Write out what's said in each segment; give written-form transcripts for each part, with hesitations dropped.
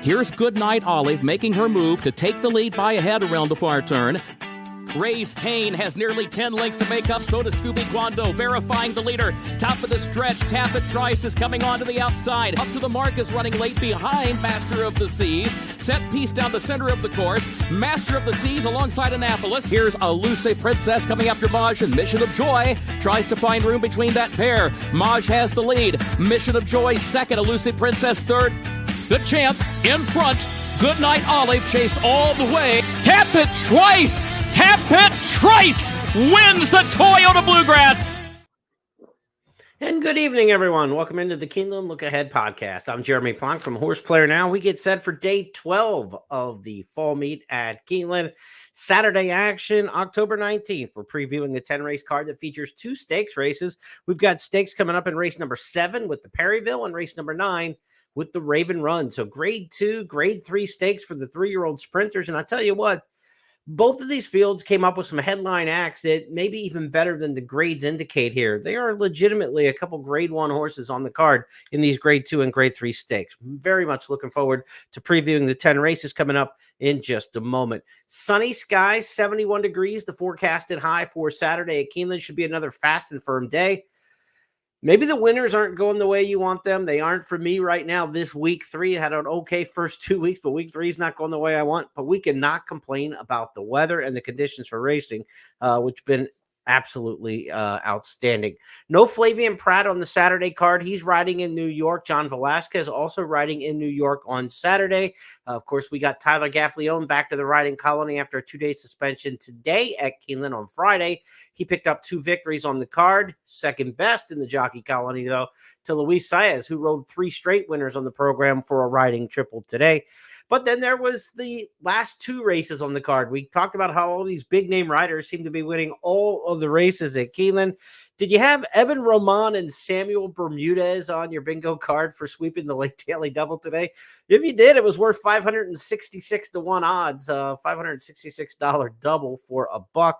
Here's Goodnight Olive making her move to take the lead by a head around the far turn. Race Kane has nearly 10 lengths to make up. So does Scooby Guando, verifying the leader. Top of the stretch, Tapit Trice is coming onto the outside. Up to the mark is running late behind Master of the Seas. Set piece down the center of the course. Master of the Seas alongside Annapolis. Here's Elusive Princess coming after Maj, and Mission of Joy tries to find room between that pair. Maj has the lead. Mission of Joy second. Elusive Princess third. The champ in front. Goodnight Olive chased all the way. Tapit Trice! Tapit Trice wins the Toyota Bluegrass. And good evening, everyone. Welcome into the Keenland Look Ahead podcast. I'm Jeremy Plonk from Horse Player Now. We get set for day 12 of the fall meet at Keeneland. Saturday action, October 19th. We're previewing the 10-race card that features 2 stakes races. We've got stakes coming up in race number 7 with the Perryville and race number 9 with the Raven Run. So grade 2, grade 3 stakes for the 3-year-old sprinters. And I tell you what, both of these fields came up with some headline acts that may be even better than the grades indicate here. They are legitimately a couple grade 1 horses on the card in these grade 2 and grade 3 stakes. Very much looking forward to previewing the 10 races coming up in just a moment. Sunny skies, 71 degrees, the forecasted high for Saturday at Keeneland. Should be another fast and firm day. Maybe the winners aren't going the way you want them. They aren't for me right now. This week 3 had an okay first 2 weeks, but week 3 is not going the way I want. But we cannot complain about the weather and the conditions for racing, which have been absolutely outstanding. No Flavian Pratt on the Saturday card. He's riding in New York. John Velasquez also riding in New York on Saturday. Of course, we got Tyler Gaffleone back to the riding colony after a 2-day suspension today at Keeneland on Friday. He picked up 2 victories on the card, second best in the jockey colony, though, to Luis Saez, who rode 3 straight winners on the program for a riding triple today. But then there was the last 2 races on the card. We talked about how all these big-name riders seem to be winning all of the races at Keeneland. Did you have Evan Roman and Samuel Bermudez on your bingo card for sweeping the late daily double today? If you did, it was worth 566 to 1 odds, $566 double for $1.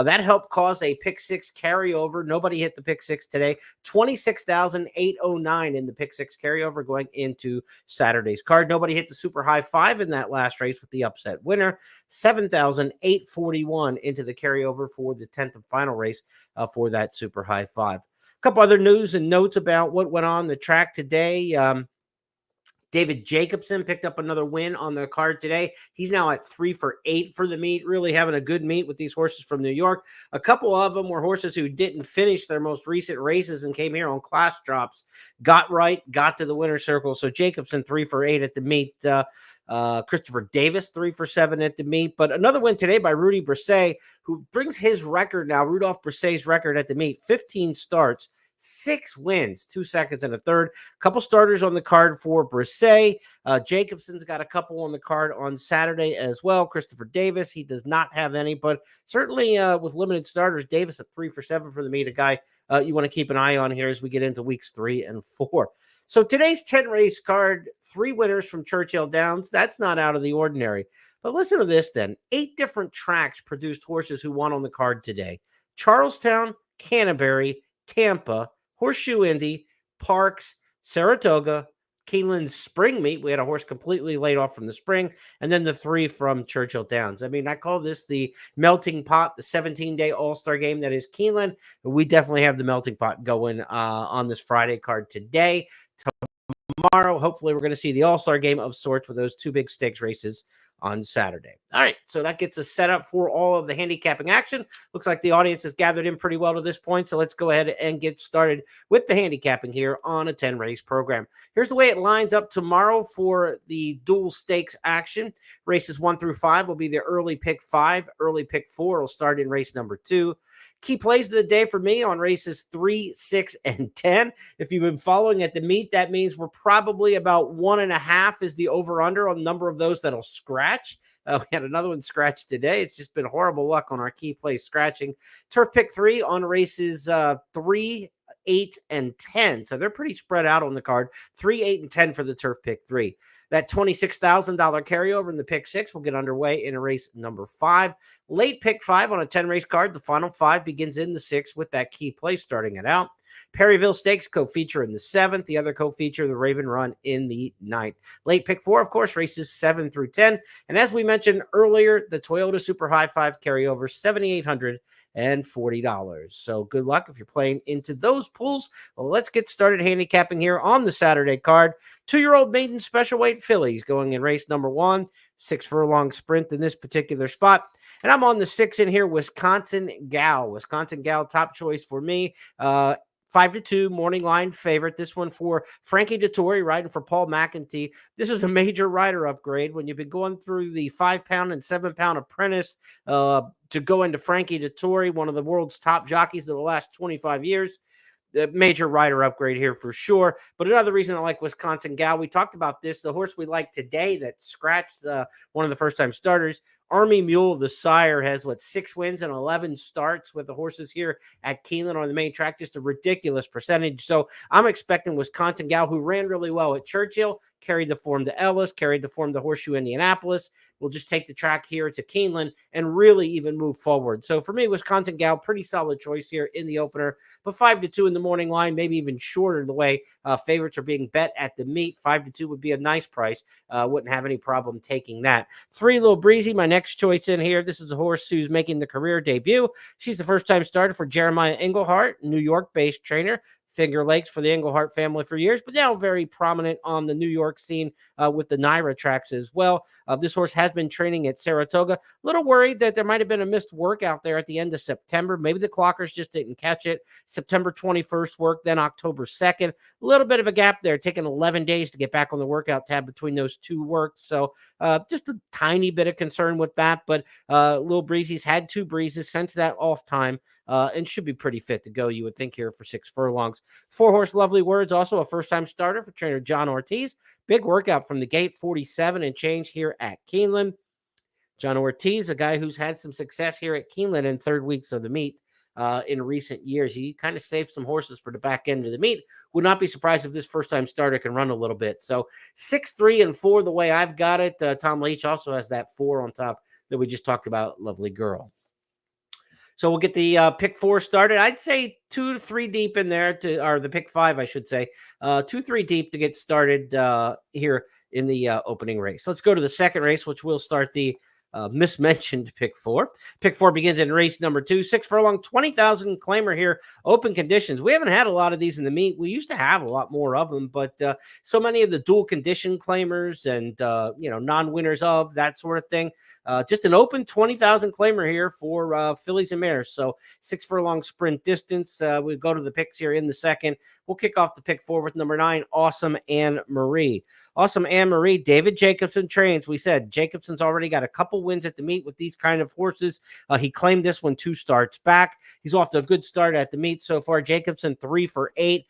That helped cause a pick 6 carryover. Nobody hit the pick 6 today. 26,809 in the pick 6 carryover going into Saturday's card. Nobody hit the super high 5 in that last race with the upset winner. 7,841 into the carryover for the 10th and final race for that super high 5. A couple other news and notes about what went on the track today. David Jacobson picked up another win on the card today. He's now at 3 for 8 for the meet, really having a good meet with these horses from New York. A couple of them were horses who didn't finish their most recent races and came here on class drops, got right, got to the winner's circle. So Jacobson 3 for 8 at the meet. Christopher Davis 3 for 7 at the meet. But another win today by Rudy Brisset, who brings his record now, Rudolph Brisset's record at the meet, 15 starts, 6 wins, 2 seconds and a third. Couple starters on the card for Brisset. Jacobson's got a couple on the card on Saturday as well. Christopher Davis, he does not have any, but certainly with limited starters, Davis at 3 for 7 for the meet, a guy you want to keep an eye on here as we get into weeks 3 and 4. So today's 10-race card, 3 winners from Churchill Downs. That's not out of the ordinary. But listen to this then. 8 different tracks produced horses who won on the card today. Charlestown, Canterbury, Tampa, Horseshoe Indy, Parks, Saratoga, Keeneland's spring meet. We had a horse completely laid off from the spring, and then the 3 from Churchill Downs. I mean, I call this the melting pot, the 17-day all-star game that is Keeneland. We definitely have the melting pot going on this Friday card today. Tomorrow, hopefully, we're going to see the all-star game of sorts with those 2 big stakes races on Saturday. All right, so that gets us set up for all of the handicapping action. Looks like the audience has gathered in pretty well to this point, so let's go ahead and get started with the handicapping here on a 10-race program. Here's the way it lines up tomorrow for the dual stakes action. Races 1 through 5 will be the early pick 5. Early pick 4 will start in race number 2. Key plays of the day for me on races 3, 6, and 10. If you've been following at the meet, that means we're probably about 1.5 is the over-under on the number of those that'll scratch. We had another one scratch today. It's just been horrible luck on our key plays scratching. Turf pick 3 on races 3 8, and 10. So they're pretty spread out on the card. 3, 8, and 10 for the turf pick 3. That $26,000 carryover in the pick 6 will get underway in race number 5. Late pick 5 on a 10-race card. The final 5 begins in the 6th with that key play starting it out. Perryville Stakes co-feature in the 7th. The other co-feature, the Raven Run, in the 9th. Late pick 4, of course, races 7 through 10. And as we mentioned earlier, the Toyota Super High 5 carryover, $7,840. So good luck if you're playing into those pools. Well, let's get started handicapping here on the Saturday card. 2-year-old maiden special weight fillies going in race number 1, 6 furlong sprint in this particular spot. And I'm on the 6 in here, Wisconsin Gal. Wisconsin Gal, top choice for me. 5-2 morning line favorite. This one for Frankie Dettori riding for Paul McEntee. This is a major rider upgrade when you've been going through the 5-pound and 7-pound apprentice to go into Frankie Dettori, one of the world's top jockeys of the last 25 years. The major rider upgrade here for sure. But another reason I like Wisconsin Gal, we talked about this, the horse we like today that scratched one of the first-time starters, Army Mule, the sire, has, 6 wins and 11 starts with the horses here at Keenland on the main track. Just a ridiculous percentage. So I'm expecting Wisconsin Gal, who ran really well at Churchill, carried the form to Ellis, carried the form to Horseshoe Indianapolis. We'll just take the track here to Keeneland and really even move forward. So for me, Wisconsin Gal, pretty solid choice here in the opener. But 5-2 in the morning line, maybe even shorter the way favorites are being bet at the meet. 5-2 would be a nice price. Wouldn't have any problem taking that. 3, Little Breezy, my next choice in here. This is a horse who's making the career debut. She's the first-time starter for Jeremiah Englehart, New York-based trainer. Finger Lakes for the Englehart family for years, but now very prominent on the New York scene with the Naira tracks as well. This horse has been training at Saratoga. A little worried that there might have been a missed workout there at the end of September. Maybe the clockers just didn't catch it. September 21st work, then October 2nd. A little bit of a gap there, taking 11 days to get back on the workout tab between those two works. So just a tiny bit of concern with that, but Little Breezy's had 2 breezes since that off time. And should be pretty fit to go, you would think, here for 6 furlongs. 4-horse Lovely Words, also a first-time starter for trainer John Ortiz. Big workout from the gate, 47 and change here at Keeneland. John Ortiz, a guy who's had some success here at Keeneland in 3rd weeks of the meet in recent years. He kind of saved some horses for the back end of the meet. Would not be surprised if this first-time starter can run a little bit. So 6, 3, and 4, the way I've got it. Tom Leach also has that 4 on top that we just talked about, Lovely Girl. So we'll get the pick 4 started. I'd say 2 to 3 deep in there, or the pick 5, I should say. 2, 3 deep to get started here in the opening race. Let's go to the second race, which will start the mismentioned pick 4. Pick 4 begins in race number 2. 6 furlong, 20,000 claimer here. Open conditions. We haven't had a lot of these in the meet. We used to have a lot more of them, but so many of the dual condition claimers and non-winners of that sort of thing. Just an open 20,000 claimer here for fillies and mares. So 6 furlong sprint distance. We'll go to the picks here in the second. We'll kick off the pick 4 with number 9, Awesome Anne Marie. Awesome Anne Marie, David Jacobson trains. We said Jacobson's already got a couple wins at the meet with these kind of horses. He claimed this one 2 starts back. He's off to a good start at the meet so far. Jacobson 3 for 8,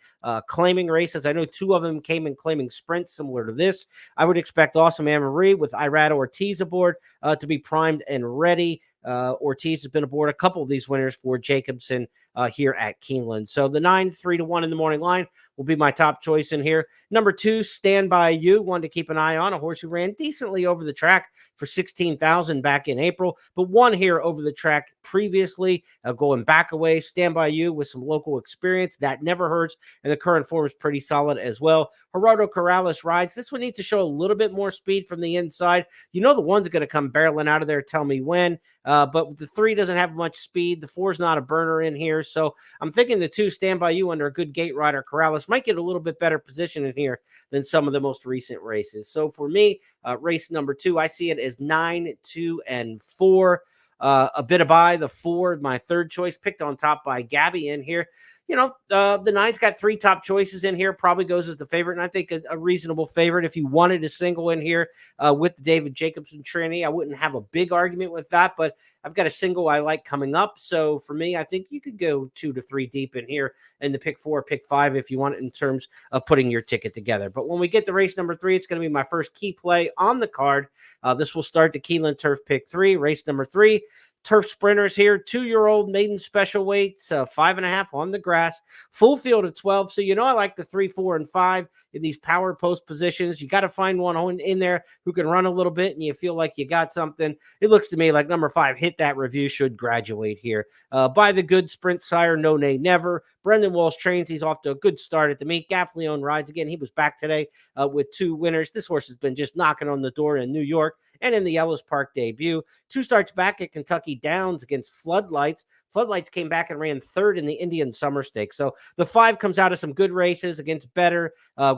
claiming races. I know 2 of them came in claiming sprints similar to this. I would expect Awesome Anne Marie with Irad Ortiz aboard to be primed and ready. Ortiz has been aboard a couple of these winners for Jacobson here at Keeneland. So the 9, 3-1 in the morning line will be my top choice in here. Number 2, Stand By You, one to keep an eye on, a horse who ran decently over the track for 16,000 back in April, but won here over the track previously, going back away. Stand By You with some local experience. That never hurts, and the current form is pretty solid as well. Gerardo Corrales rides. This one needs to show a little bit more speed from the inside. You know the one's going to come barreling out of there. Tell me when. But the 3 doesn't have much speed. The 4 is not a burner in here. So I'm thinking the 2, Stand By You, under a good gate rider, Corrales, might get a little bit better position in here than some of the most recent races. So for me, race number 2, I see it as 9, 2, and 4. A bit of buy, the 4, my third choice, picked on top by Gabby in here. You know, the 9's got 3 top choices in here, probably goes as the favorite, and I think a reasonable favorite. If you wanted a single in here with the David Jacobson trainee, I wouldn't have a big argument with that, but I've got a single I like coming up. So for me, I think you could go 2 to 3 deep in here in the pick 4, pick 5 if you want it in terms of putting your ticket together. But when we get to race number 3, it's going to be my first key play on the card. This will start the Keeneland Turf pick 3, race number 3. Turf sprinters here, 2-year-old maiden special weights, 5.5 on the grass, full field of 12. So, I like the 3, 4, and 5 in these power post positions. You got to find one in there who can run a little bit and you feel like you got something. It looks to me like number 5, Hit That Review, should graduate here. By the good sprint sire, No Nay Never. Brendan Walsh trains. He's off to a good start at the meet. Gaffleone rides again. He was back today with 2 winners. This horse has been just knocking on the door in New York and in the Ellis Park debut. 2 starts back at Kentucky Downs against Floodlights. Floodlights came back and ran 3rd in the Indian Summer Stakes. So the 5 comes out of some good races against better.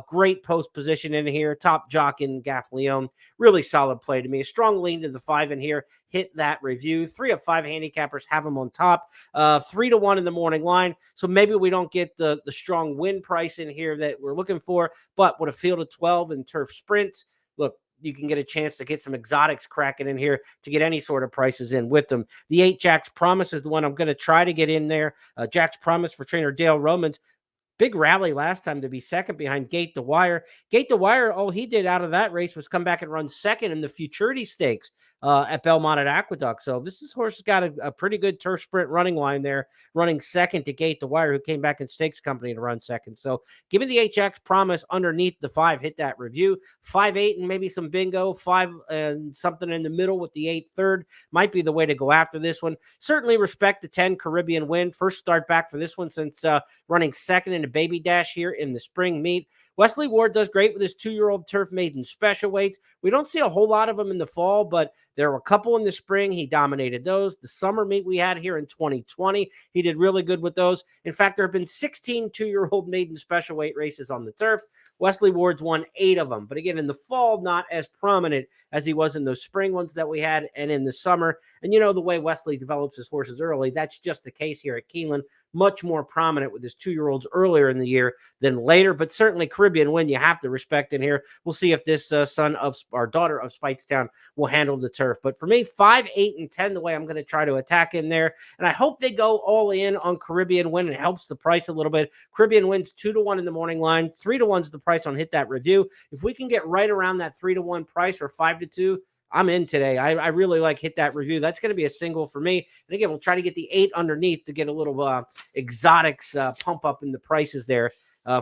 Great post position in here. Top jock in Gaffleone. Really solid play to me. A strong lean to the 5 in here. Hit That Review. 3 of 5 handicappers have them on top. 3-1 in the morning line. So maybe we don't get the strong win price in here that we're looking for. But with a field of 12 and turf sprints, look, you can get a chance to get some exotics cracking in here to get any sort of prices in with them. The 8 Jack's Promise is the one I'm going to try to get in there. Jack's Promise for trainer Dale Romans. Big rally last time to be second behind Gate to Wire. Gate to Wire, all he did out of that race was come back and run second in the Futurity Stakes at Belmont at Aqueduct. So this horse has got a pretty good turf sprint running line there, running second to Gate to Wire, who came back in Stakes Company to run second. So give me the HX Promise underneath the 5. Hit That Review. 5, 8, and maybe some bingo. 5 and something in the middle with the 8 third might be the way to go after this one. Certainly respect the 10 Caribbean Win. First start back for this one since running second in a baby dash here in the spring meet. Wesley Ward does great with his 2-year-old turf maiden special weights. We don't see a whole lot of them in the fall, but there were a couple in the spring. He dominated those. The summer meet we had here in 2020, he did really good with those. In fact, there have been 16 2-year-old maiden special weight races on the turf. Wesley Ward's won 8 of them. But again, in the fall, not as prominent as he was in those spring ones that we had and in the summer. And the way Wesley develops his horses early, that's just the case here at Keeneland. Much more prominent with his 2-year-olds earlier in the year than later. But certainly Caribbean Win, you have to respect in here. We'll see if this son of our daughter of Speightstown will handle the turf. But for me, 5, 8, and 10, the way I'm going to try to attack in there. And I hope they go all in on Caribbean Win. It helps the price a little bit. Caribbean Win's 2-1 in the morning line. 3-1's the price on Hit That Review. If we can get right around that 3-1 price or 5-2, I'm in today. I really like Hit That Review. That's going to be a single for me. And again, we'll try to get the 8 underneath to get a little exotics pump up in the prices there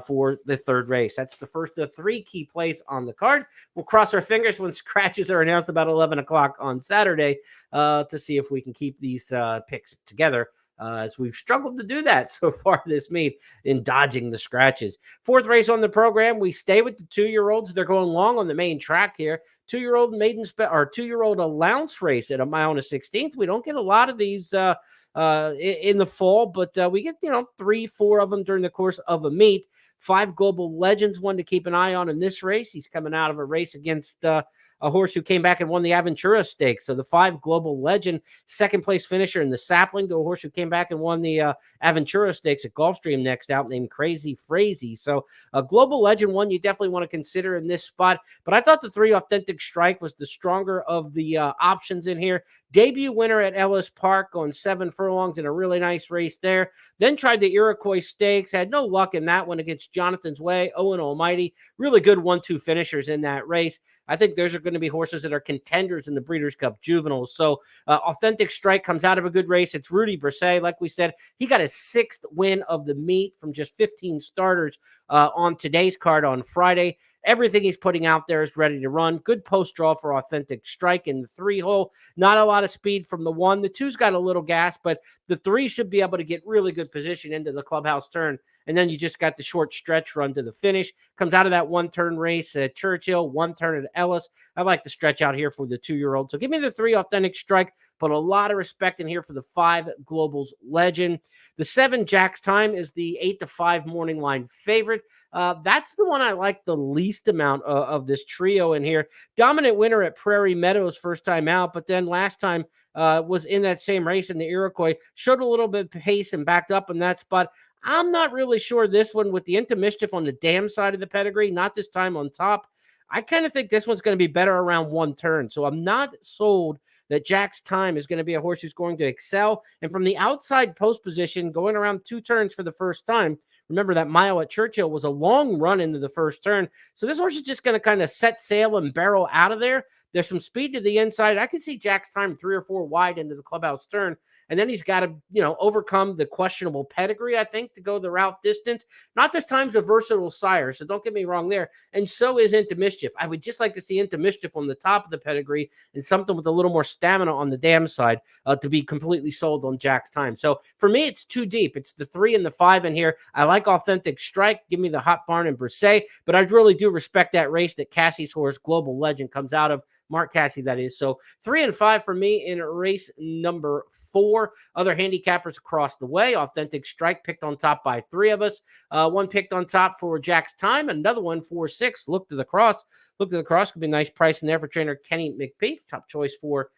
for the third race. That's the first of 3 key plays on the card. We'll cross our fingers when scratches are announced about 11 o'clock on Saturday to see if we can keep these picks together. As we've struggled to do that so far this meet in dodging the scratches. 4th race on the program, we stay with the 2-year-olds. They're going long on the main track here. 2-year-old maiden or 2-year-old allowance race at a mile and a 16th. We don't get a lot of these in the fall, but we get 3, 4 of them during the course of a meet. 5 Global Legends, one to keep an eye on in this race. He's coming out of a race against a horse who came back and won the Aventura Stakes. So the 5 Global Legend, second place finisher in the Sapling, to a horse who came back and won the Aventura Stakes at Gulfstream next out, named Crazy Frazee. So a Global Legend one you definitely want to consider in this spot. But I thought the 3 Authentic Strike was the stronger of the options in here. Debut winner at Ellis Park on 7 furlongs in a really nice race there. Then tried the Iroquois Stakes. Had no luck in that one against Jonathan's Way. Owen Almighty. Really good 1-2 finishers in that race. I think those are going to be horses that are contenders in the Breeders' Cup Juveniles. So Authentic Strike comes out of a good race. It's Rudy Brisset. Like we said, he got his 6th win of the meet from just 15 starters on today's card on Friday. Everything he's putting out there is ready to run. Good post draw for Authentic Strike in the 3-hole. Not a lot of speed from the 1. The 2's got a little gas, but the 3 should be able to get really good position into the clubhouse turn. And then you just got the short stretch run to the finish. Comes out of that 1-turn race at Churchill, 1 turn at Ellis. I like the stretch out here for the 2-year-old. So give me the 3 Authentic Strike, but a lot of respect in here for the 5 Globals Legend. The 7 Jack's Time is the 8-5 morning line favorite. That's the one I like the least amount of this trio in here. Dominant winner at Prairie Meadows first time out, but then last time was in that same race in the Iroquois. Showed a little bit of pace and backed up in that spot. I'm not really sure this one with the Into Mischief on the dam side of the pedigree, not this time on top. I kind of think this one's going to be better around 1 turn. So I'm not sold that Jack's Time is going to be a horse who's going to excel. And from the outside post position, going around 2 turns for the first time, remember that mile at Churchill was a long run into the first turn. So this horse is just going to kind of set sail and barrel out of there. There's some speed to the inside. I can see Jack's Time 3 or 4 wide into the clubhouse turn. And then he's got to, overcome the questionable pedigree, I think, to go the route distance. Not this time's a versatile sire, so don't get me wrong there. And so is Into Mischief. I would just like to see Into Mischief on the top of the pedigree and something with a little more stamina on the dam side to be completely sold on Jack's Time. So for me, it's too deep. It's the 3 and the 5 in here. I like Authentic Strike. Give me the Hot Barn and Brisset, but I really do respect that race that Cassie's horse, Global Legend, comes out of. Mark Cassie, that is. So 3 and 5 for me in race number 4. Other handicappers across the way. Authentic Strike picked on top by 3 of us. One picked on top for Jack's Time. Another one for 6. Look to the Cross. Look to the Cross. Could be a nice price in there for trainer Kenny McPeak. Top choice for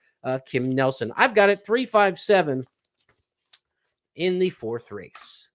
Kim Nelson. I've got it 3-5-7 in the 4th race.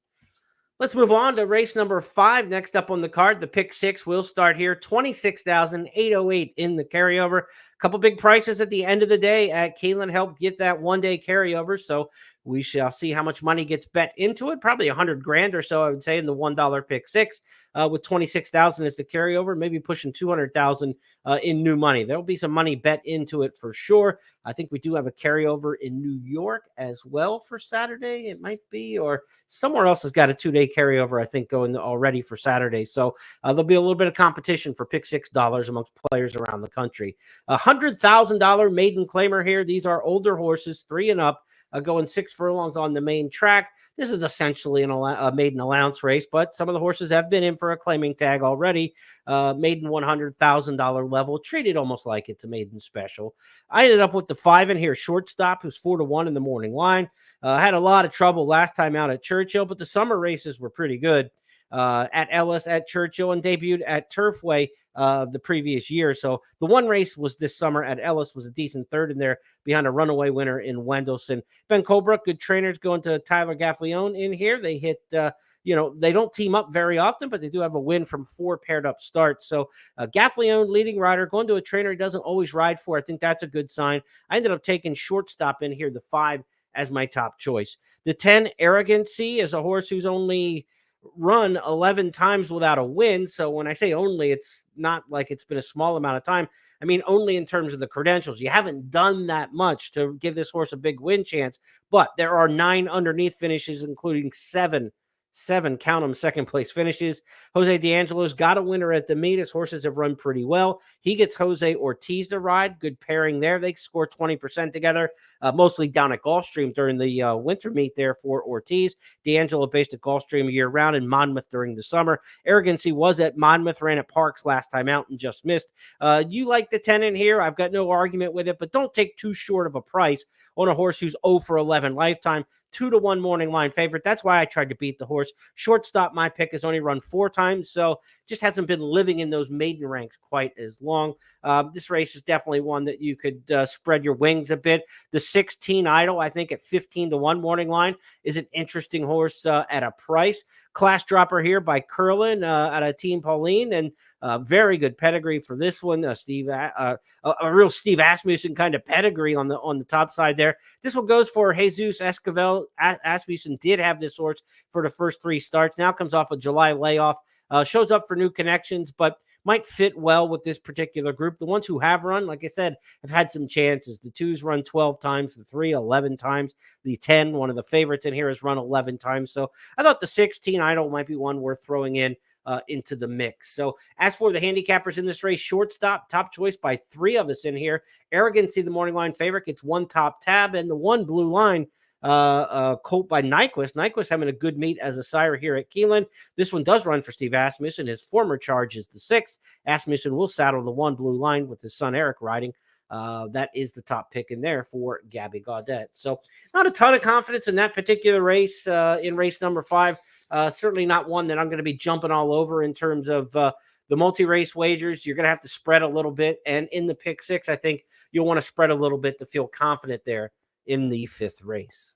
Let's move on to race number 5. Next up on the card, the pick 6 will start here. 26,808 in the carryover. A couple big prices at the end of the day at Keenland helped get that one-day carryover. So we shall see how much money gets bet into it. Probably $100,000 or so, I would say, in the $1 pick 6, with 26,000 as the carryover, maybe pushing 200,000 in new money. There'll be some money bet into it for sure. I think we do have a carryover in New York as well for Saturday. It might be, or somewhere else has got a 2-day carryover, I think, going already for Saturday. So there'll be a little bit of competition for pick $6 amongst players around the country. $100,000 maiden claimer here. These are older horses, 3 and up. Going 6 furlongs on the main track. This is essentially a maiden allowance race, but some of the horses have been in for a claiming tag already. Maiden $100,000 level, treated almost like it's a maiden special. I ended up with the 5 in here, Shortstop, who's 4-1 in the morning line. Had a lot of trouble last time out at Churchill, but the summer races were pretty good. At Ellis, at Churchill, and debuted at Turfway the previous year. So the one race was this summer at Ellis, was a decent third in there behind a runaway winner in Wendelson. Ben Colebrook, good trainers, going to Tyler Gaffleone in here. They hit, they don't team up very often, but they do have a win from 4 paired up starts. So Gaffleone, leading rider, going to a trainer he doesn't always ride for. I think that's a good sign. I ended up taking Shortstop in here, the 5 as my top choice. The 10, Arrogancy, is a horse who's only run 11 times without a win. So when I say only, it's not like it's been a small amount of time. I mean, only in terms of the credentials. You haven't done that much to give this horse a big win chance, but there are 9 underneath finishes, including 7, count them, second place finishes. Jose D'Angelo's got a winner at the meet. His horses have run pretty well. He gets Jose Ortiz to ride. Good pairing there. They score 20% together, mostly down at Gulfstream during the winter meet there for Ortiz. D'Angelo based at Gulfstream year-round, and Monmouth during the summer. Arrogancy was at Monmouth, ran at Parks last time out and just missed. You like the 10 in here. I've got no argument with it, but don't take too short of a price on a horse who's 0 for 11 lifetime. 2-1 morning line favorite. That's why I tried to beat the horse. Shortstop, my pick, has only run 4 times, so just hasn't been living in those maiden ranks quite as long. This race is definitely one that you could spread your wings a bit. The 16 Idol, I think, at 15-1 morning line is an interesting horse at a price. Class dropper here by Curlin at a Team Pauline, and very good pedigree for this one. A real Steve Asmussen kind of pedigree on the top side there. This one goes for Jesus Esquivel. Asmussen did have this horse for the first 3 starts. Now comes off a July layoff. Shows up for new connections, but might fit well with this particular group. The ones who have run, like I said, have had some chances. The 2's run 12 times, the 3, 11 times. The 10, one of the favorites in here, has run 11 times. So I thought the 16 Idol might be one worth throwing in into the mix. So as for the handicappers in this race, Shortstop, top choice by 3 of us in here. Arrogancy, the morning line favorite, gets 1 top tab, and the 1 blue line colt by Nyquist. Nyquist having a good meet as a sire here at Keeneland. This one does run for Steve Asmussen. His former charge is the 6th. Asmussen will saddle the 1 blue line with his son Eric riding. That is the top pick in there for Gabby Gaudet. So not a ton of confidence in that particular race in race number 5. Certainly not one that I'm going to be jumping all over in terms of the multi-race wagers. You're going to have to spread a little bit. And in the pick 6, I think you'll want to spread a little bit to feel confident there in the 5th race.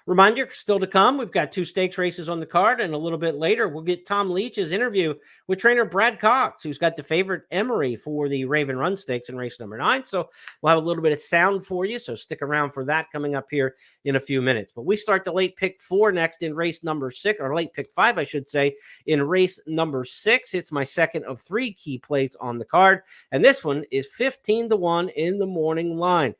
Reminder still to come. We've got 2 stakes races on the card, and a little bit later, we'll get Tom Leach's interview with trainer Brad Cox, who's got the favorite Emery for the Raven Run Stakes in race number 9. So we'll have a little bit of sound for you. So stick around for that coming up here in a few minutes. But we start the late pick 4 next in race number 6, or late pick 5, I should say, in race number 6. It's my second of 3 key plays on the card, and this one is 15-1 in the morning line.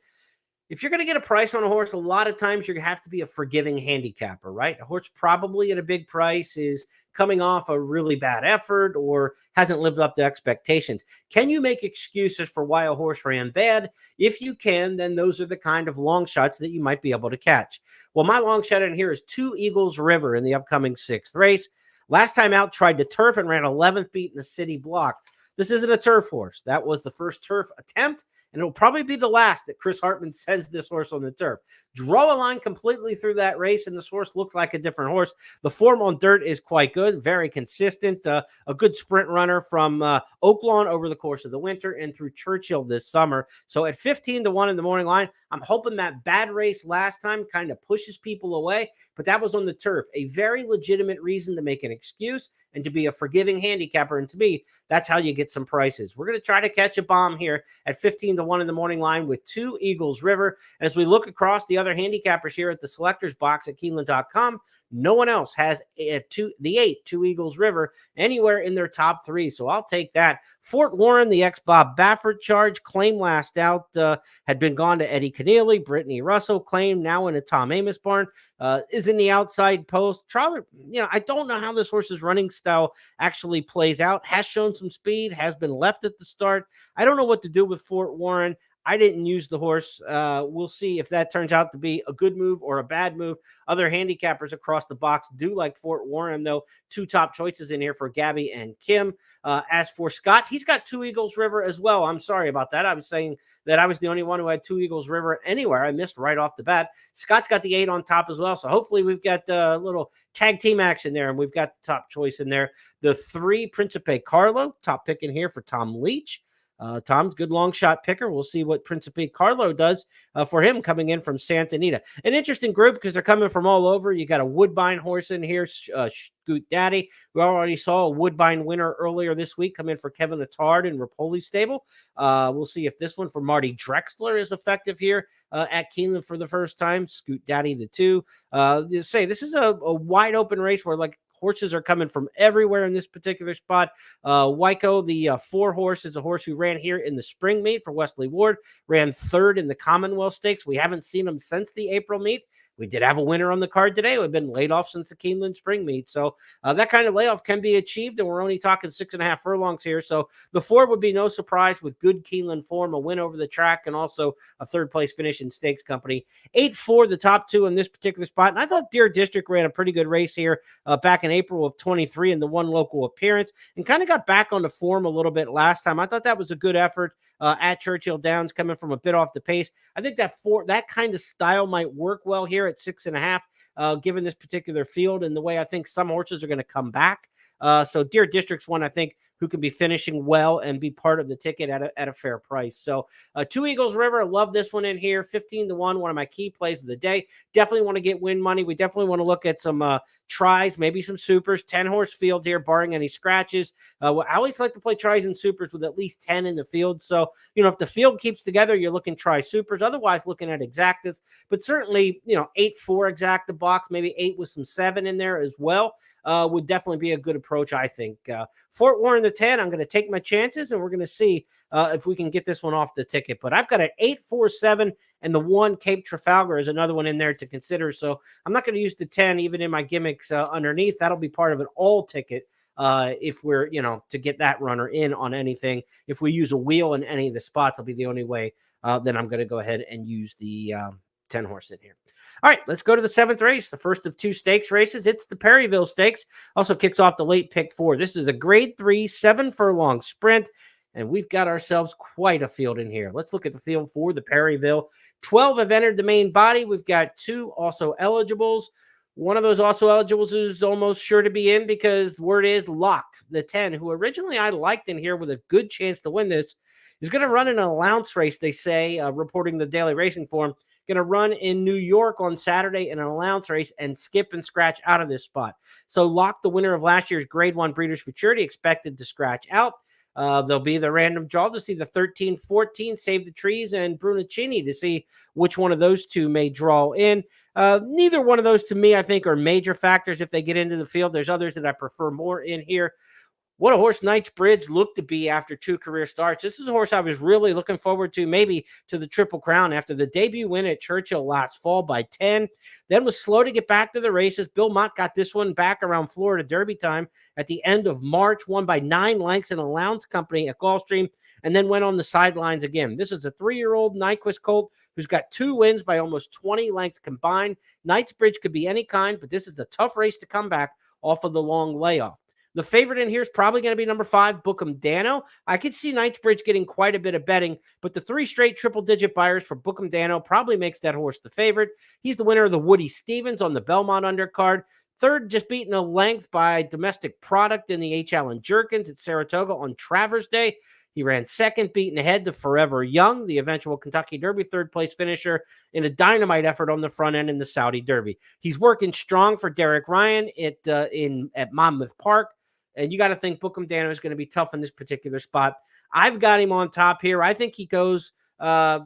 If you're going to get a price on a horse, a lot of times you're going to have to be a forgiving handicapper, right? A horse probably at a big price is coming off a really bad effort or hasn't lived up to expectations. Can you make excuses for why a horse ran bad? If you can, then those are the kind of long shots that you might be able to catch. Well, my long shot in here is 2 Eagles River in the upcoming 6th race. Last time out, tried to turf and ran 11th beat in the city block. This isn't a turf horse. That was the first turf attempt, and it'll probably be the last that Chris Hartman sends this horse on the turf. Draw a line completely through that race, and this horse looks like a different horse. The form on dirt is quite good, very consistent, a good sprint runner from Oaklawn over the course of the winter and through Churchill this summer. So at 15-1 in the morning line, I'm hoping that bad race last time kind of pushes people away, but that was on the turf. A very legitimate reason to make an excuse and to be a forgiving handicapper, and to me, that's how you get some prices. We're going to try to catch a bomb here at 15-1 in the morning line with 2 Eagles River. As we look across the other handicappers here at the selectors box at Keeneland.com, no one else has the 2 Eagles River anywhere in their top 3. So I'll take that. Fort Warren, the ex-Bob Baffert charge, claim last out, had been gone to Eddie Keneally. Brittany Russell claim now in a Tom Amos barn, is in the outside post. I don't know how this horse's running style actually plays out. Has shown some speed, has been left at the start. I don't know what to do with Fort Warren. I didn't use the horse. We'll see if that turns out to be a good move or a bad move. Other handicappers across the box do like Fort Warren, though. 2 top choices in here for Gabby and Kim. As for Scott, he's got 2 Eagles River as well. I'm sorry about that. I was saying that I was the only one who had 2 Eagles River anywhere. I missed right off the bat. Scott's got the 8 on top as well. So hopefully we've got a little tag team action there, and we've got the top choice in there. The 3 Principe Carlo, top pick in here for Tom Leach. Tom's good long shot picker. We'll see what Principe Carlo does for him coming in from Santa Anita. An interesting group because they're coming from all over. You got a Woodbine horse in here, Scoot Daddy. We already saw a Woodbine winner earlier this week come in for Kevin Attard in Rapoli's stable. We'll see if this one for Marty Drexler is effective here at Keeneland for the first time. Scoot Daddy, the 2. This is a wide open race where horses are coming from everywhere in this particular spot. Wyco, the 4 horse, is a horse who ran here in the spring meet for Wesley Ward, ran 3rd in the Commonwealth Stakes. We haven't seen him since the April meet. We did have a winner on the card today. We've been laid off since the Keeneland spring meet. So that kind of layoff can be achieved, and we're only talking 6.5 furlongs here. So the 4 would be no surprise with good Keeneland form, a win over the track, and also a 3rd place finish in Stakes Company. 8-4, the top 2 in this particular spot. And I thought Deer District ran a pretty good race here back in April of 23 in the 1 local appearance, and kind of got back onto form a little bit last time. I thought that was a good effort at Churchill Downs, coming from a bit off the pace. I think that kind of style might work well here at 6.5, given this particular field and the way I think some horses are going to come back. So Deer District's one I think who can be finishing well and be part of the ticket at a fair price. So 2 Eagles River, love this one in here. 15-1, one of my key plays of the day. Definitely want to get win money. We definitely want to look at some tries, maybe some supers. 10-horse field here, barring any scratches. I always like to play tries and supers with at least 10 in the field. So, if the field keeps together, you're looking try supers. Otherwise, looking at exactas. But certainly, 8-4 exacta box, maybe 8 with some 7 in there as well. Would definitely be a good approach, I think. Fort Warren, the 10, I'm going to take my chances, and we're going to see if we can get this one off the ticket. But I've got an 8-4-7, and the 1 Cape Trafalgar is another one in there to consider. So I'm not going to use the 10 even in my gimmicks underneath. That'll be part of an all ticket if we're, to get that runner in on anything. If we use a wheel in any of the spots, it'll be the only way then I'm going to go ahead and use the 10 horse in here. All right, let's go to the 7th race, the first of 2 stakes races. It's the Perryville Stakes. Also kicks off the late pick 4. This is a grade 3, 7 furlong sprint, and we've got ourselves quite a field in here. Let's look at the field for the Perryville. 12 have entered the main body. We've got 2 also eligibles. One of those also eligibles is almost sure to be in because word is locked. The 10, who originally I liked in here with a good chance to win this, is going to run an allowance race, they say, reporting the Daily Racing Form. going to run in New York on Saturday in an allowance race and skip and scratch out of this spot. So Lock, the winner of last year's Grade 1 Breeders' Futurity, expected to scratch out. There'll be the random draw to see the 13-14, Save the Trees, and Brunacini to see which one of those two may draw in. Neither one of those, to me, I think, are major factors if they get into the field. There's others that I prefer more in here. What a horse Knightsbridge looked to be after 2 career starts. This is a horse I was really looking forward to, maybe to the Triple Crown after the debut win at Churchill last fall by 10. Then was slow to get back to the races. Bill Mott got this one back around Florida Derby time at the end of March, won by 9 lengths in a Lowndes Company at Gulfstream, and then went on the sidelines again. This is a 3-year-old Nyquist colt who's got 2 wins by almost 20 lengths combined. Knightsbridge could be any kind, but this is a tough race to come back off of the long layoff. The favorite in here is probably going to be number 5, Bookham Dano. I could see Knightsbridge getting quite a bit of betting, but the 3 straight triple-digit buyers for Bookham Dano probably makes that horse the favorite. He's the winner of the Woody Stevens on the Belmont undercard. Third, just beaten a length by Domestic Product in the H. Allen Jerkins at Saratoga on Travers Day. He ran second, beaten ahead to Forever Young, the eventual Kentucky Derby third-place finisher, in a dynamite effort on the front end in the Saudi Derby. He's working strong for Derek Ryan at Monmouth Park. And you got to think Bookham Dano is going to be tough in this particular spot. I've got him on top here. I think he goes, and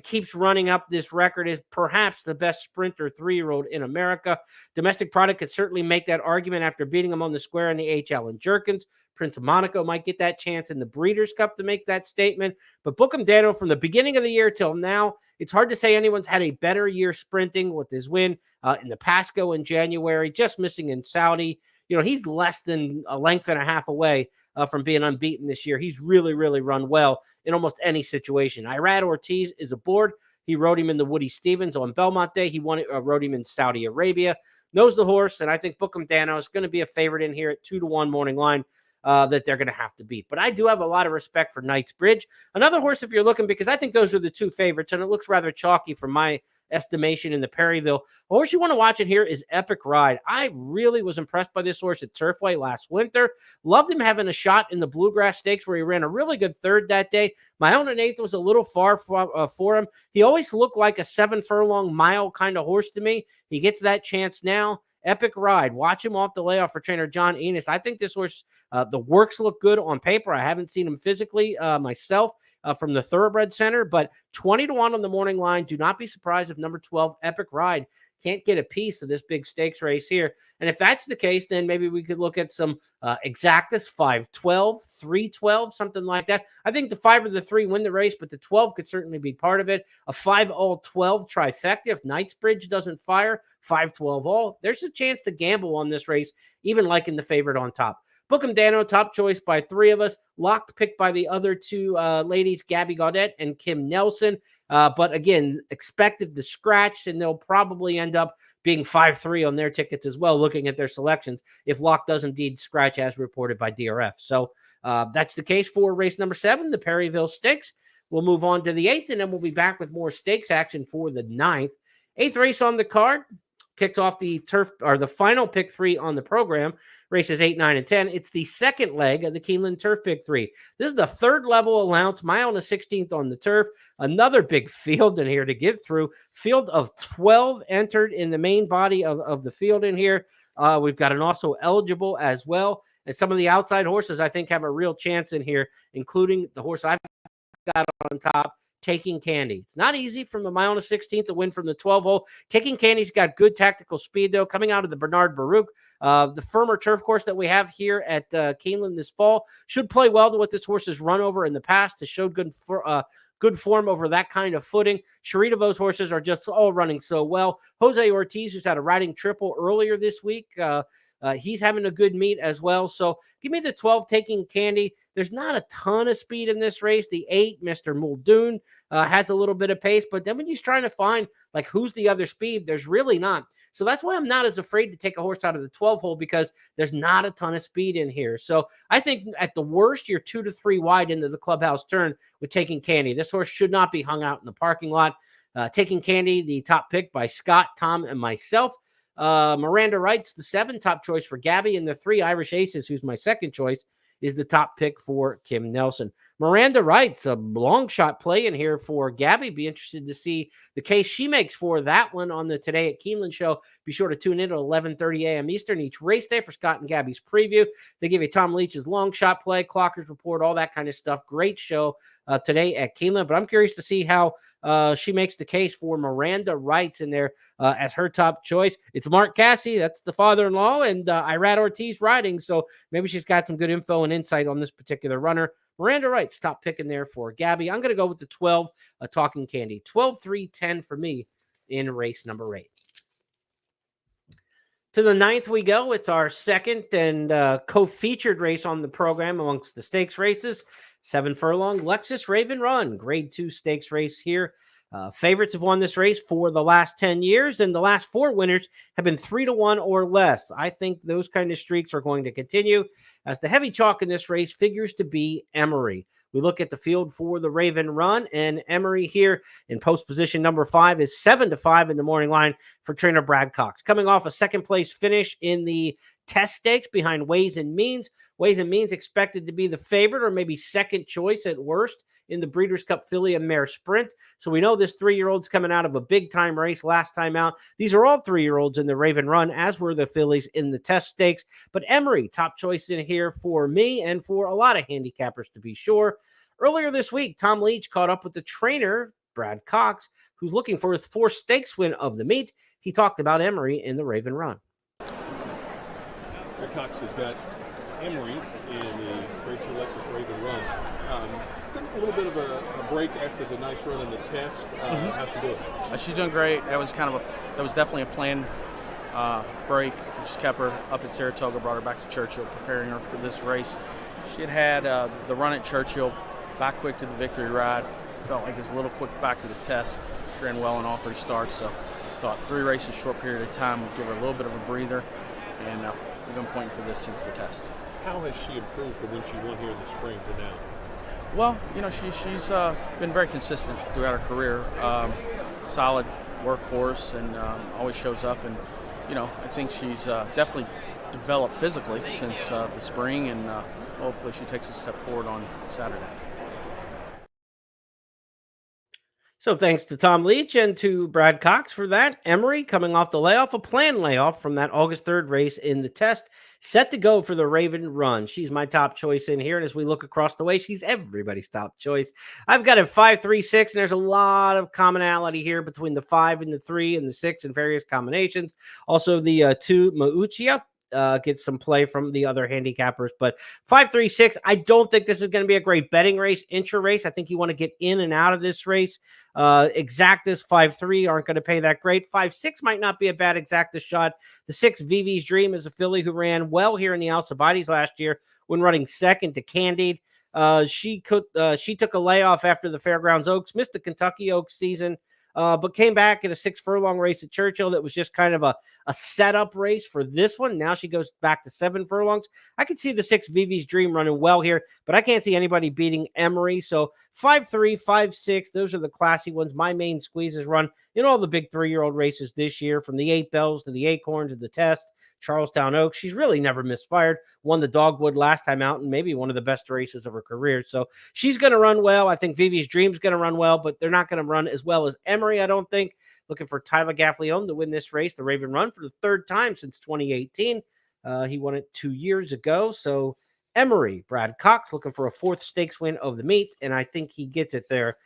keeps running up this record as perhaps the best sprinter 3-year-old in America. Domestic Product could certainly make that argument after beating him on the square in the H. Allen Jerkins. Prince of Monaco might get that chance in the Breeders' Cup to make that statement. But Bookham Dano, from the beginning of the year till now, it's hard to say anyone's had a better year sprinting with his win in the Pasco in January, just missing in Saudi. He's less than a length and a half away from being unbeaten this year. He's really, really run well in almost any situation. Irad Ortiz is aboard. He rode him in the Woody Stevens on Belmont Day. He rode him in Saudi Arabia. Knows the horse, and I think Bookham Dano is going to be a favorite in here at 2-1 morning line that they're going to have to beat. But I do have a lot of respect for Knightsbridge. Another horse, if you're looking, because I think those are the 2 favorites, and it looks rather chalky from my estimation in the Perryville. A horse you want to watch in here is Epic Ride. I really was impressed by this horse at Turfway last winter. Loved him having a shot in the Bluegrass Stakes where he ran a really good third that day. My own and eighth was a little far for him. He always looked like a 7-furlong mile kind of horse to me. He gets that chance now. Epic Ride. Watch him off the layoff for trainer John Enos. I think this horse, the works look good on paper. I haven't seen him physically myself from the Thoroughbred Center, but 20-1 on the morning line. Do not be surprised if number 12, Epic Ride, can't get a piece of this big stakes race here. And if that's the case, then maybe we could look at some exactas, 5-12, 3-12, something like that. I think the 5 or the 3 win the race, but the 12 could certainly be part of it. A 5-all-12 trifecta. If Knightsbridge doesn't fire, 5-12-all. There's a chance to gamble on this race, even liking the favorite on top. Bookham Dano, top choice by 3 of us. Locked picked by the other 2 ladies, Gabby Gaudette and Kim Nelson. But again, expected to scratch, and they'll probably end up being 5-3 on their tickets as well, looking at their selections, if Lock does indeed scratch as reported by DRF. So that's the case for race number 7, the Perryville Stakes. We'll move on to the 8th, and then we'll be back with more stakes action for the 9th. 8th race on the card. Kicks off the turf, or the final pick 3 on the program, races 8, 9, and 10. It's the second leg of the Keeneland Turf Pick 3. This is the 3rd level allowance, mile and a 16th on the turf. Another big field in here to get through. Field of 12 entered in the main body of the field in here. We've got an also eligible as well. And some of the outside horses, I think, have a real chance in here, including the horse I've got on top, Taking Candy. It's not easy from the mile and a 16th to win from the 12 hole. Taking Candy's got good tactical speed, though, coming out of the Bernard Baruch. The firmer turf course that we have here at Keeneland this fall should play well to what this horse has run over in the past. Has showed good form over that kind of footing. Sharitovo's horses are just all running so well. Jose Ortiz, who's had a riding triple earlier this week, he's having a good meet as well. So give me the 12, Taking Candy. There's not a ton of speed in this race. The 8, Mr. Muldoon, has a little bit of pace, but then when you're trying to find like who's the other speed, there's really not. So that's why I'm not as afraid to take a horse out of the 12 hole, because there's not a ton of speed in here. So I think at the worst, you're 2 to 3 wide into the clubhouse turn with Taking Candy. This horse should not be hung out in the parking lot. Taking Candy, the top pick by Scott, Tom, and myself. Miranda Wright's the 7, top choice for Gabby, and the 3, Irish Aces, who's my second choice, is the top pick for Kim Nelson. Miranda Wright's a long shot play in here for Gabby. Be interested to see the case she makes for that one on the Today at Keeneland show. Be sure to tune in at 11:30 a.m. Eastern each race day for Scott and Gabby's preview. They give you Tom Leach's long shot play, Clockers report, all that kind of stuff. Great show today at Keeneland. But I'm curious to see how she makes the case for Miranda Wright's in there as her top choice. It's Mark Cassey, that's the father-in-law, and Irad Ortiz riding. So maybe she's got some good info and insight on this particular runner. Miranda Wright's top pick in there for Gabby. I'm going to go with the 12, Talking Candy. 12, 3, 10 for me in race number 8. To the 9th we go. It's our second and co-featured race on the program amongst the stakes races. 7 furlong Lexus Raven Run, grade 2 stakes race here. Favorites have won this race for the last 10 years, and the last 4 winners have been 3-1 or less. I think those kind of streaks are going to continue, as the heavy chalk in this race figures to be Emery. We look at the field for the Raven Run, and Emery here in post position number 5 is 7-5 in the morning line for trainer Brad Cox. Coming off a second-place finish in the test stakes behind Ways and Means. Ways and Means expected to be the favorite or maybe second choice at worst in the Breeders' Cup Filly and Mare Sprint. So we know this 3-year-old's coming out of a big-time race last time out. These are all 3-year-olds in the Raven Run, as were the fillies in the test stakes. But Emery, top choice in here for me and for a lot of handicappers to be sure. Earlier this week, Tom Leach caught up with the trainer, Brad Cox, who's looking for his 4th stakes win of the meet. He talked about Emery in the Raven Run. Brad Cox has got Emery in the Grade 2 Lexus Raven Run. A little bit of a break after the nice run in the test. How's she doing? She's doing great. That was definitely a planned break. Just kept her up at Saratoga, brought her back to Churchill, preparing her for this race. She had the run at Churchill, back quick to the victory ride. Felt like it was a little quick back to the test. She ran well in all 3 starts, so thought 3 races, short period of time, would give her a little bit of a breather, and we've been pointing for this since the test. How has she improved from when she won here in the spring to now? Well, she's been very consistent throughout her career. Solid workhorse, and always shows up. And I think she's definitely developed physically since the spring, and hopefully she takes a step forward on Saturday. So thanks to Tom Leach and to Brad Cox for that. Emery coming off the layoff, a planned layoff from that August 3rd race in the test, set to go for the Raven Run. She's my top choice in here. And as we look across the way, she's everybody's top choice. I've got a 5, 3, 6, and there's a lot of commonality here between the 5 and the 3 and the 6 in various combinations. Also the 2 Mauchia. Get some play from the other handicappers, but 5, 3, 6. I don't think this is going to be a great betting race, intra race. I think you want to get in and out of this race. Exactus 5, 3 aren't going to pay that great. 5, 6 might not be a bad Exactus shot. The 6 Vivi's Dream is a filly who ran well here in the Alcibiades last year when running second to Candide. She took a layoff after the Fairgrounds Oaks, missed the Kentucky Oaks season. But came back in a 6 furlong race at Churchill that was just kind of a setup race for this one. Now she goes back to 7 furlongs. I could see the 6 Vivi's Dream running well here, but I can't see anybody beating Emery. So 5, 3, 5, 6, those are the classy ones. My main squeezes run in all the big 3-year-old races this year, from the 8 Bells to the Acorn to the Test. Charlestown Oaks. She's really never misfired. Won the Dogwood last time out, and maybe one of the best races of her career. So she's going to run well. I think Vivi's Dream's going to run well, but they're not going to run as well as Emery, I don't think. Looking for Tyler Gaffleone to win this race, the Raven Run, for the 3rd time since 2018. He won it 2 years ago. So Emery, Brad Cox, looking for a 4th stakes win of the meet, and I think he gets it there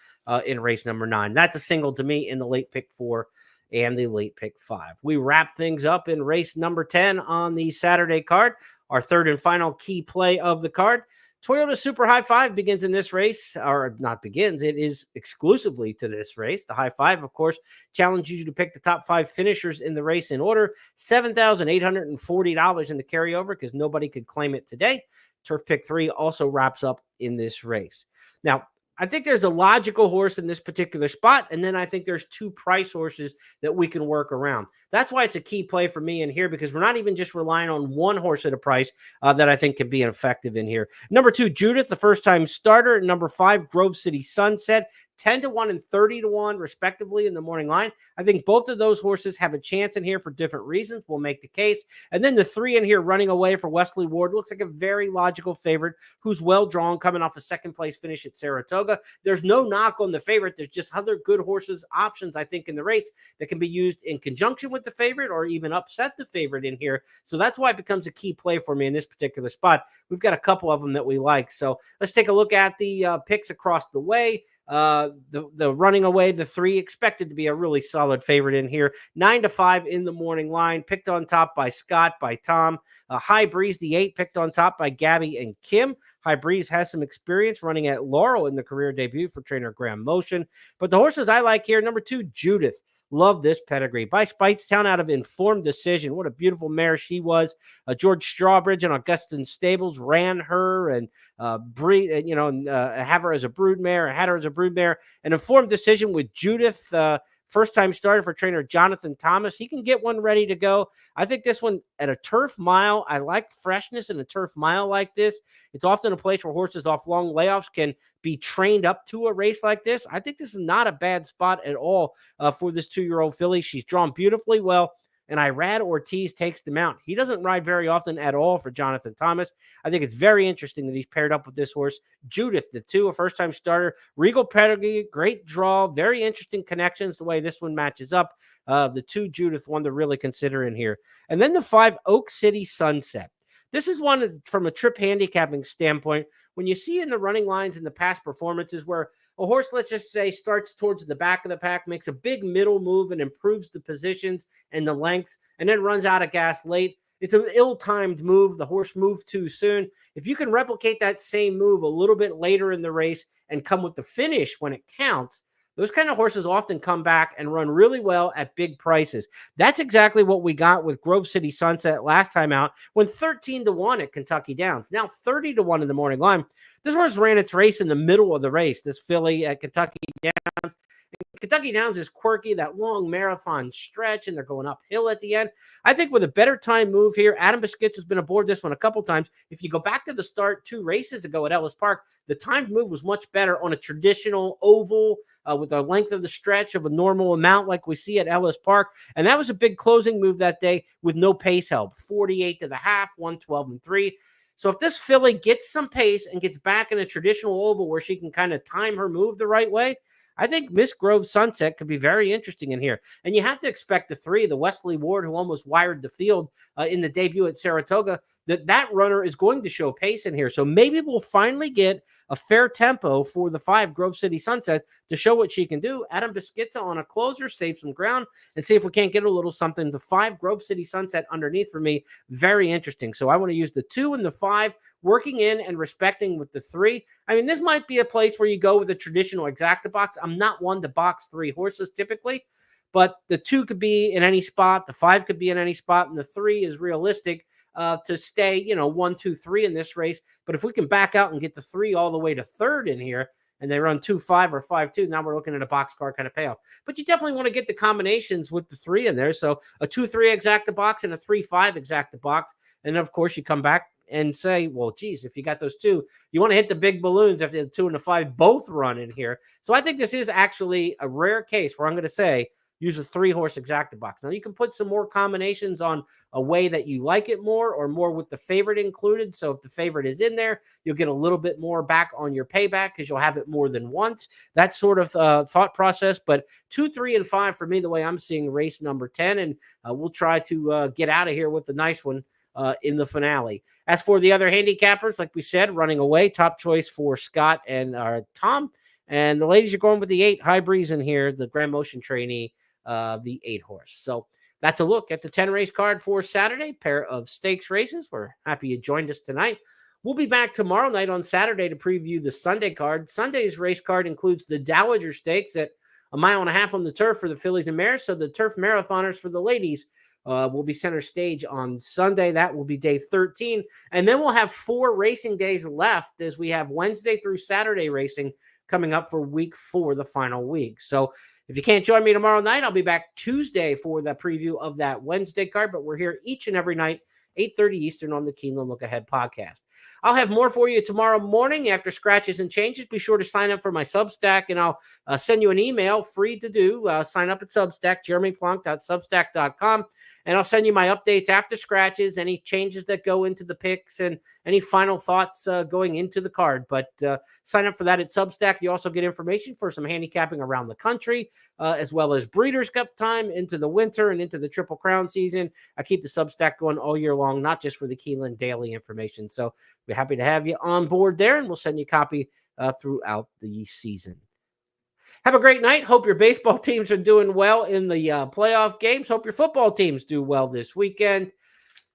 in race number 9. That's a single to me in the late pick 4 and the late pick 5. We wrap things up in race number 10 on the Saturday card. Our 3rd and final key play of the card. Toyota Super High 5 begins in this race, or not begins, it is exclusively to this race. The High 5, of course, challenges you to pick the top 5 finishers in the race in order. $7,840 in the carryover because nobody could claim it today. Turf Pick 3 also wraps up in this race. Now, I think there's a logical horse in this particular spot, and then I think there's 2 price horses that we can work around. that's why it's a key play for me in here, because we're not even just relying on one horse at a price that I think can be effective in here. Number 2, Judith, the first-time starter. Number 5, Grove City Sunset. 10-1 and 30-1, respectively, in the morning line. I think both of those horses have a chance in here for different reasons. We'll make the case. And then the 3 in here, Running Away for Wesley Ward, looks like a very logical favorite who's well drawn, coming off a second-place finish at Saratoga. There's no knock on the favorite. There's just other good horses options, I think, in the race that can be used in conjunction with the favorite or even upset the favorite in here. So that's why it becomes a key play for me in this particular spot. We've got a couple of them that we like. So let's take a look at the picks across the way. The Running Away, the 3, expected to be a really solid favorite in here. 9-5 in the morning line, picked on top by Scott, by Tom. High Breeze, the 8, picked on top by Gabby and Kim. High Breeze has some experience running at Laurel in the career debut for trainer Graham Motion. But the horses I like here, number 2, Judith. Love this pedigree. By Spitestown out of Informed Decision. What a beautiful mare she was. George Strawbridge and Augustin Stables ran her and have her as a brood mare, had her as a brood mare. An Informed Decision with Judith, first-time starter for trainer Jonathan Thomas. He can get one ready to go. I think this one at a turf mile, I like freshness in a turf mile like this. It's often a place where horses off long layoffs can be trained up to a race like this. I think this is not a bad spot at all for this 2-year-old filly. She's drawn beautifully well, and Irad Ortiz takes the mount. He doesn't ride very often at all for Jonathan Thomas. I think it's very interesting that he's paired up with this horse. Judith, the 2, a first-time starter. Regal pedigree, great draw, very interesting connections the way this one matches up. The 2, Judith, one to really consider in here. And then the 5, Oak City Sunset. This is one from a trip handicapping standpoint. When you see in the running lines in the past performances where a horse, let's just say, starts towards the back of the pack, makes a big middle move and improves the positions and the lengths, and then runs out of gas late, it's an ill-timed move. The horse moved too soon. If you can replicate that same move a little bit later in the race and come with the finish when it counts, those kind of horses often come back and run really well at big prices. That's exactly what we got with Grove City Sunset last time out when 13-1 at Kentucky Downs. Now 30-1 in the morning line. This horse ran its race in the middle of the race, this filly at Kentucky Downs. Kentucky Downs is quirky, that long marathon stretch, and they're going uphill at the end. I think with a better time move here, Adam Biscuits has been aboard this one a couple times. If you go back to the start 2 races ago at Ellis Park, the timed move was much better on a traditional oval with the length of the stretch of a normal amount like we see at Ellis Park. And that was a big closing move that day with no pace help, 48 to the half, 112-3. So if this filly gets some pace and gets back in a traditional oval where she can kind of time her move the right way, I think Miss Grove Sunset could be very interesting in here. And you have to expect the 3, the Wesley Ward, who almost wired the field in the debut at Saratoga, that runner is going to show pace in here. So maybe we'll finally get a fair tempo for the 5, Grove City Sunset, to show what she can do. Adam Biscuitza on a closer, save some ground, and see if we can't get a little something. The 5, Grove City Sunset underneath for me, very interesting. So I want to use the 2 and the 5, working in and respecting with the 3. I mean, this might be a place where you go with a traditional exacta box. I'm not one to box 3 horses typically, but the 2 could be in any spot. The 5 could be in any spot, and the 3 is realistic to stay, 1, 2, 3 in this race. But if we can back out and get the 3 all the way to 3rd in here, and they run 2-5 or 5-2, now we're looking at a boxcar kind of payoff. But you definitely want to get the combinations with the 3 in there. So a 2-3 exacta box and a 3-5 exacta box. And of course, you come back and say, well, geez, if you got those 2, you want to hit the big balloons if the 2 and the 5 both run in here. So I think this is actually a rare case where I'm going to say, use a 3-horse exacta box. Now, you can put some more combinations on a way that you like it more, or more with the favorite included. So if the favorite is in there, you'll get a little bit more back on your payback because you'll have it more than once. That sort of thought process. But 2, 3, and 5 for me, the way I'm seeing race number 10. And we'll try to get out of here with a nice one in the finale. As for the other handicappers, like we said, Running Away, top choice for Scott and Tom. And the ladies are going with the 8, High Breeze in here, the Grand Motion trainee, the 8-horse. So that's a look at the 10-race card for Saturday, pair of stakes races. We're happy you joined us tonight. We'll be back tomorrow night on Saturday to preview the Sunday card. Sunday's race card includes the Dowager Stakes at 1.5 miles on the turf for the fillies and mares. So the turf marathoners for the ladies will be center stage on Sunday. That will be day 13. And then we'll have 4 racing days left as we have Wednesday through Saturday racing coming up for week 4, the final week. So If you can't join me tomorrow night, I'll be back Tuesday for the preview of that Wednesday card, but we're here each and every night, 8:30 Eastern on the Keeneland Look Ahead podcast. I'll have more for you tomorrow morning after Scratches and Changes. Be sure to sign up for my Substack, and I'll send you an email, free to do. Sign up at Substack, jeremyplonk.substack.com, and I'll send you my updates after Scratches, any changes that go into the picks, and any final thoughts going into the card. But sign up for that at Substack. You also get information for some handicapping around the country, as well as Breeders' Cup time into the winter and into the Triple Crown season. I keep the Substack going all year long, not just for the Keeneland daily information. So we're happy to have you on board there, and we'll send you a copy throughout the season. Have a great night. Hope your baseball teams are doing well in the playoff games. Hope your football teams do well this weekend.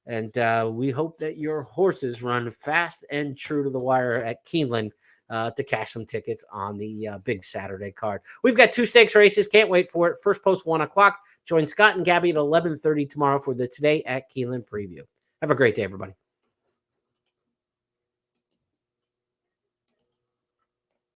And we hope that your horses run fast and true to the wire at Keeneland to cash some tickets on the big Saturday card. We've got 2 stakes races. Can't wait for it. First post 1 o'clock. Join Scott and Gabby at 11:30 tomorrow for the Today at Keeneland preview. Have a great day, everybody.